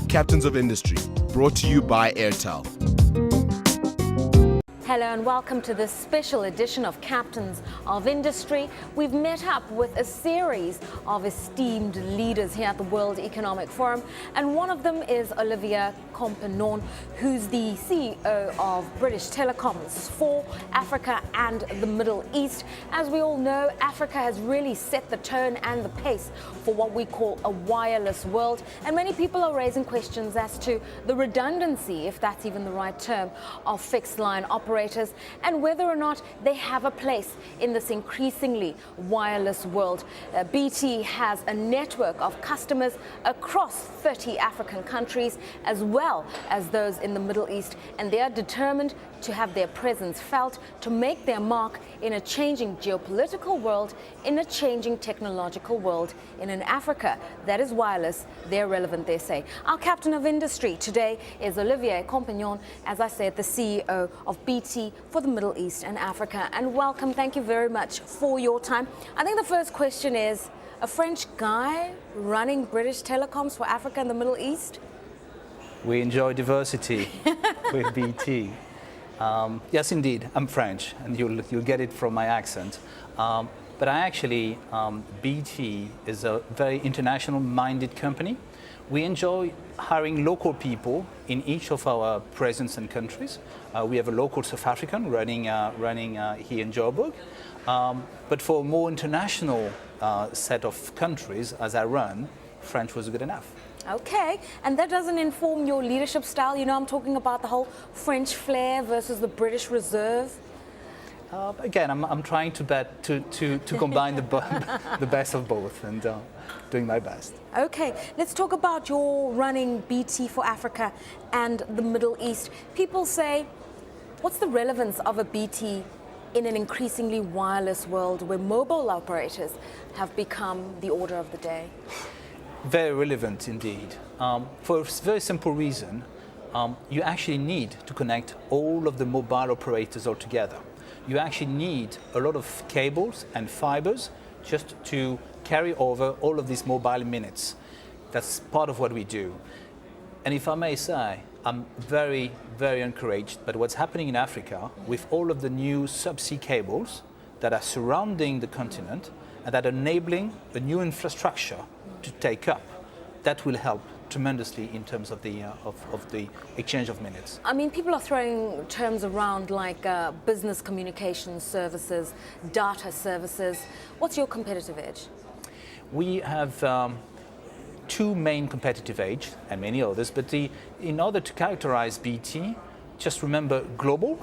Captains of Industry, brought to you by Airtel. Hello and welcome to this special edition of Captains of Industry. We've met up with a series of esteemed leaders here at the World Economic Forum, and one of them is Olivier Campenon, who's the CEO of British Telecomms for Africa and the Middle East. As we all know, Africa has really set the tone and the pace for what we call a wireless world, and many people are raising questions as to the redundancy, if that's even the right term, of fixed line operators, and whether or not they have a place in this increasingly wireless world. BT has a network of customers across 30 African countries, as well as those in the Middle East, and they are determined to have their presence felt, to make their mark in a changing geopolitical world, in a changing technological world. In an Africa that is wireless, they're relevant, they say. Our captain of industry today is Olivier Campenon, as I said, the CEO of BT for the Middle East and Africa. And welcome, thank you very much for your time. I think the first question is, a French guy running British Telecoms for Africa and the Middle East? We enjoy diversity with BT. Yes, indeed, I'm French, and you'll get it from my accent. But BT is a very international-minded company. We enjoy hiring local people in each of our presence and countries. We have a local South African running here in Joburg. But for a more international set of countries, as I run, French was good enough. Okay, and that doesn't inform your leadership style? You know, I'm talking about the whole French flair versus the British reserve. Again, I'm trying to combine the best of both, and doing my best. Okay, let's talk about your running BT for Africa and the Middle East. People say, what's the relevance of a BT in an increasingly wireless world where mobile operators have become the order of the day? Very relevant indeed. For a very simple reason, you actually need to connect all of the mobile operators all together. You actually need a lot of cables and fibers just to carry over all of these mobile minutes. That's part of what we do. And if I may say, I'm very, very encouraged by what's happening in Africa with all of the new subsea cables that are surrounding the continent and that are enabling a new infrastructure to take up. That will help tremendously in terms of the exchange of minutes. I mean, people are throwing terms around like business communication services, data services. What's your competitive edge? We have two main competitive edge and many others, but in order to characterize BT, just remember global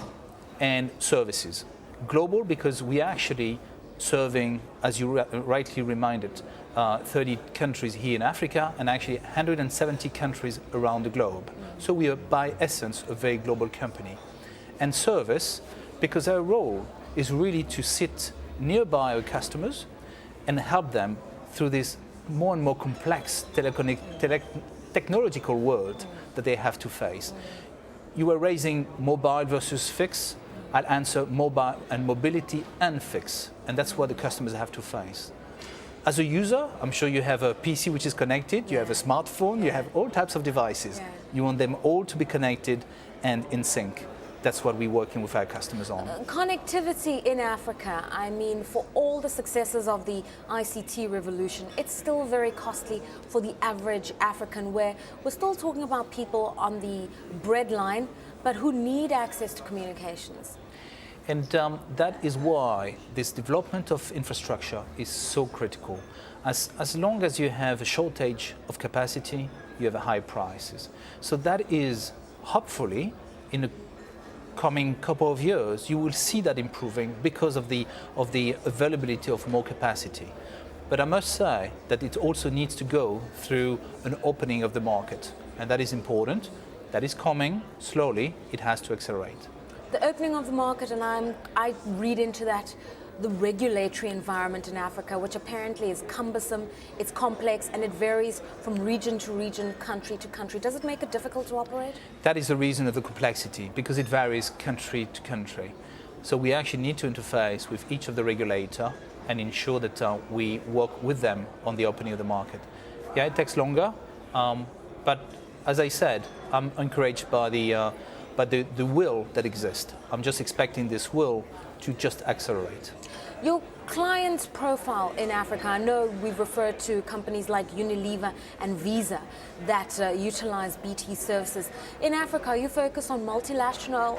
and services. Global because we are actually serving, as you rightly reminded, 30 countries here in Africa and actually 170 countries around the globe. So we are by essence a very global company. And service, because our role is really to sit nearby our customers and help them through this more and more complex technological world that they have to face. You were raising mobile versus fixed. I'll answer mobile and mobility and fixed, and that's what the customers have to face. As a user, I'm sure you have a PC which is connected, you have a smartphone, you have all types of devices. Yeah. You want them all to be connected and in sync. That's what we're working with our customers on. Connectivity in Africa, I mean, for all the successes of the ICT revolution, it's still very costly for the average African, where we're still talking about people on the breadline, but who need access to communications. And that is why this development of infrastructure is so critical. As long as you have a shortage of capacity, you have high prices. So that is, hopefully, in the coming couple of years, you will see that improving because of the availability of more capacity. But I must say that it also needs to go through an opening of the market, and that is important. That is coming slowly. It has to accelerate. The opening of the market, and I read into that the regulatory environment in Africa, which apparently is cumbersome, it's complex, and it varies from region to region, country to country. Does it make it difficult to operate? That is the reason of the complexity, because it varies country to country. So we actually need to interface with each of the regulator and ensure that we work with them on the opening of the market. Yeah, it takes longer, but as I said, I'm encouraged by the will that exists. I'm just expecting this will to just accelerate. Your client profile in Africa, I know we've referred to companies like Unilever and Visa that utilize BT services. In Africa, are you focused on multinational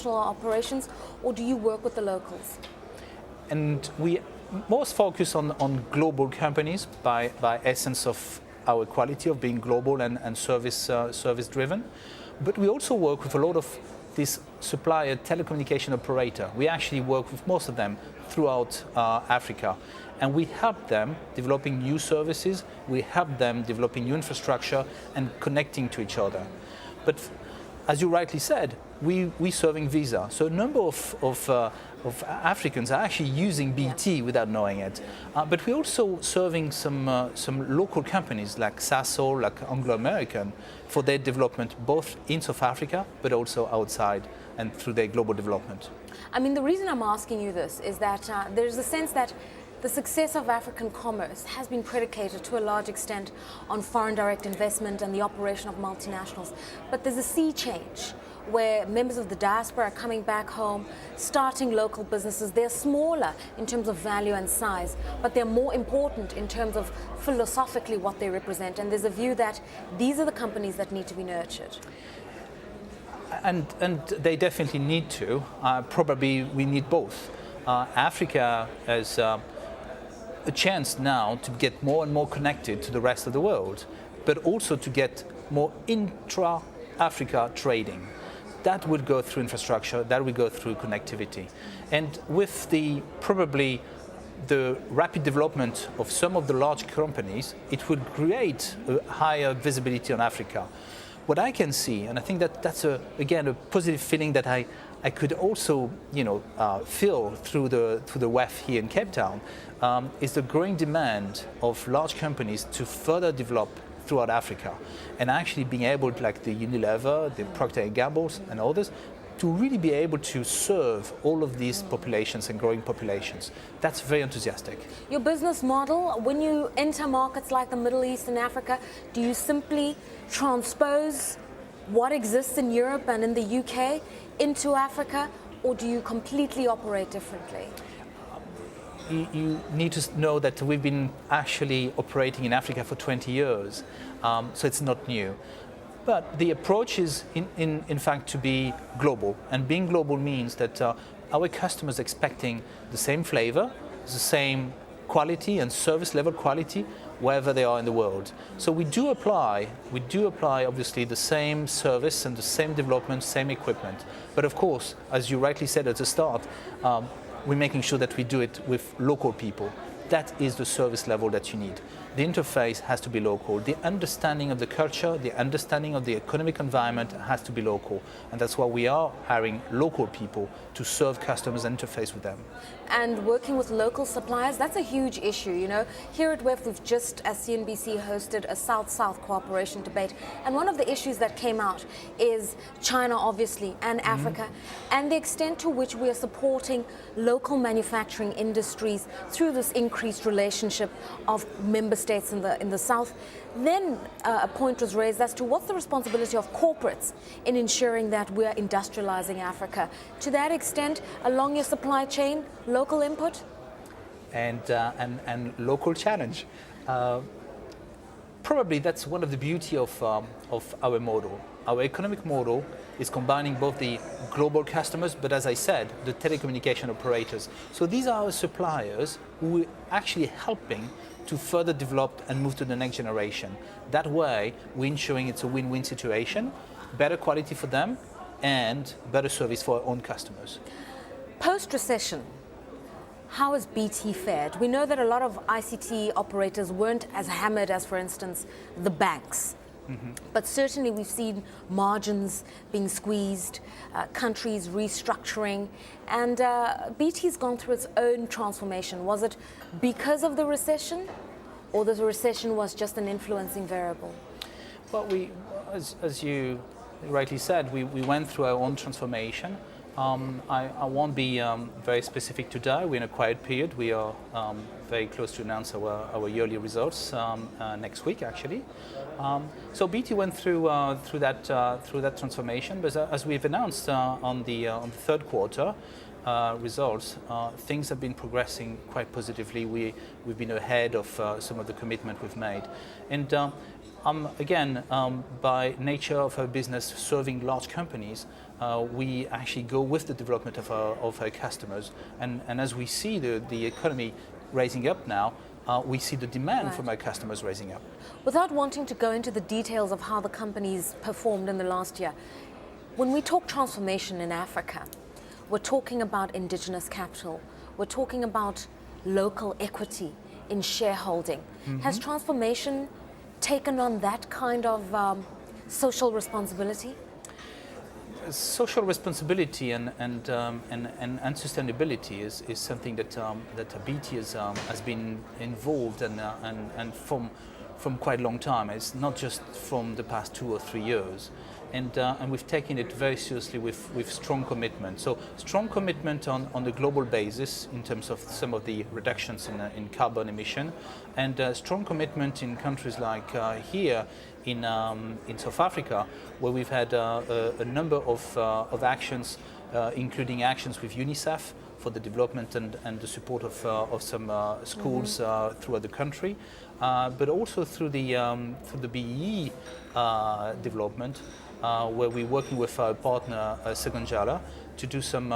operations, or do you work with the locals? And we most focus on global companies by essence of our quality of being global and service driven. But we also work with a lot of this supplier telecommunication operator. We actually work with most of them throughout Africa. And we help them developing new services, we help them developing new infrastructure and connecting to each other. But as you rightly said, we serving Visa. So a number of Africans are actually using BT without knowing it. But we're also serving some local companies like Sasol, like Anglo-American, for their development both in South Africa, but also outside and through their global development. I mean, the reason I'm asking you this is that there's a sense that the success of African commerce has been predicated to a large extent on foreign direct investment and the operation of multinationals. But there's a sea change where members of the diaspora are coming back home, starting local businesses. They're smaller in terms of value and size, but they're more important in terms of philosophically what they represent. And there's a view that these are the companies that need to be nurtured. And they definitely need to. Probably we need both. Africa has a chance now to get more and more connected to the rest of the world, but also to get more intra-Africa trading. That would go through infrastructure, that would go through connectivity. And with probably the rapid development of some of the large companies, it would create a higher visibility on Africa. What I can see, and I think that's again a positive feeling that I could also feel through the WEF here in Cape Town, is the growing demand of large companies to further develop throughout Africa, and actually being able, like the Unilever, the Procter & Gamble and others, to really be able to serve all of these populations and growing populations. That's very enthusiastic. Your business model, when you enter markets like the Middle East and Africa, do you simply transpose what exists in Europe and in the UK into Africa, or do you completely operate differently? You need to know that we've been actually operating in Africa for 20 years, so it's not new. But the approach is, in fact, to be global. And being global means that our customers expecting the same flavor, the same quality and service level quality wherever they are in the world. So we do apply obviously the same service and the same development, same equipment. But of course, as you rightly said at the start, we're making sure that we do it with local people. That is the service level that you need. The interface has to be local. The understanding of the culture, the understanding of the economic environment has to be local. And that's why we are hiring local people to serve customers and interface with them. And working with local suppliers, that's a huge issue. Here at WEF, we've just, as CNBC, hosted a South-South cooperation debate. And one of the issues that came out is China, obviously, and Africa, and the extent to which we are supporting local manufacturing industries through this increased relationship of member states in the South. Then a point was raised as to what's the responsibility of corporates in ensuring that we are industrializing Africa. To that extent, along your supply chain, local input? And local challenge. Probably that's one of the beauty of our model. Our economic model is combining both the global customers, but as I said, the telecommunication operators. So these are our suppliers who are actually helping to further develop and move to the next generation. That way, we're ensuring it's a win-win situation, better quality for them, and better service for our own customers. Post-recession, how has BT fared? We know that a lot of ICT operators weren't as hammered as, for instance, the banks. But certainly we've seen margins being squeezed, countries restructuring, and BT's gone through its own transformation. Was it because of the recession, or the recession was just an influencing variable? Well, as you rightly said, we went through our own transformation. I won't be very specific today. We're in a quiet period. We are very close to announce our yearly results next week, actually. So BT went through that transformation, but as we've announced on the third quarter results, things have been progressing quite positively. We've been ahead of some of the commitment we've made, and again, by nature of our business serving large companies, we actually go with the development of our customers, and as we see the economy raising up now, we see the demand from our customers raising up. Without wanting to go into the details of how the companies performed in the last year, when we talk transformation in Africa, we're talking about indigenous capital, we're talking about local equity in shareholding. Mm-hmm. Has transformation taken on that kind of social responsibility? Social responsibility and sustainability is something that BT has been involved and from quite a long time. It's not just from the past 2 or 3 years, and we've taken it very seriously with strong commitment. So strong commitment on the global basis in terms of some of the reductions in carbon emission, and strong commitment in countries like here in South Africa, where we've had a number of actions, including actions with UNICEF for the development and the support of some schools throughout the country, but also through the BEE development, where we're working with our partner Segonjala to do some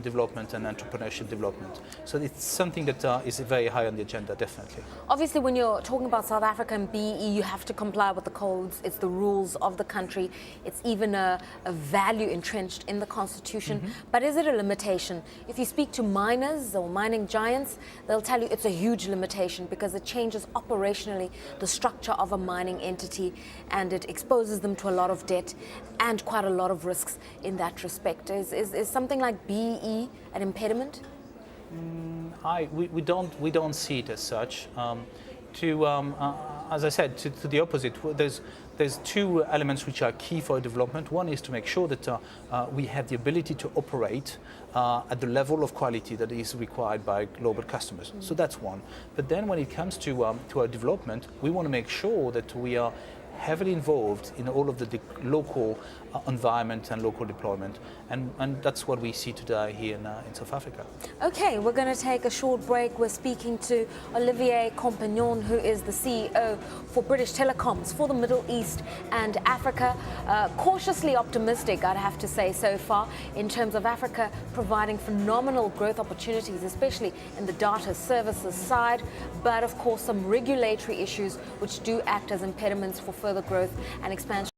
development and entrepreneurship development. So it's something that is very high on the agenda, definitely. Obviously, when you're talking about South Africa and BEE, you have to comply with the codes. It's the rules of the country. It's even a value entrenched in the constitution. Mm-hmm. But is it a limitation? If you speak to miners or mining giants, they'll tell you it's a huge limitation because it changes operationally the structure of a mining entity, and it exposes them to a lot of debt and quite a lot of risks in that respect. Is something like BEE an impediment? We don't see it as such. As I said, to the opposite, there's 2 elements which are key for development. One is to make sure that we have the ability to operate at the level of quality that is required by global customers. Mm. So that's one. But then when it comes to our development, we want to make sure that we are heavily involved in all of the local environment and local deployment, and that's what we see today here in South Africa. Okay, we're going to take a short break. We're speaking to Olivier Campenon, who is the CEO for British Telecoms for the Middle East and Africa. Cautiously optimistic, I'd have to say, so far, in terms of Africa providing phenomenal growth opportunities, especially in the data services side, but of course some regulatory issues which do act as impediments for further growth and expansion.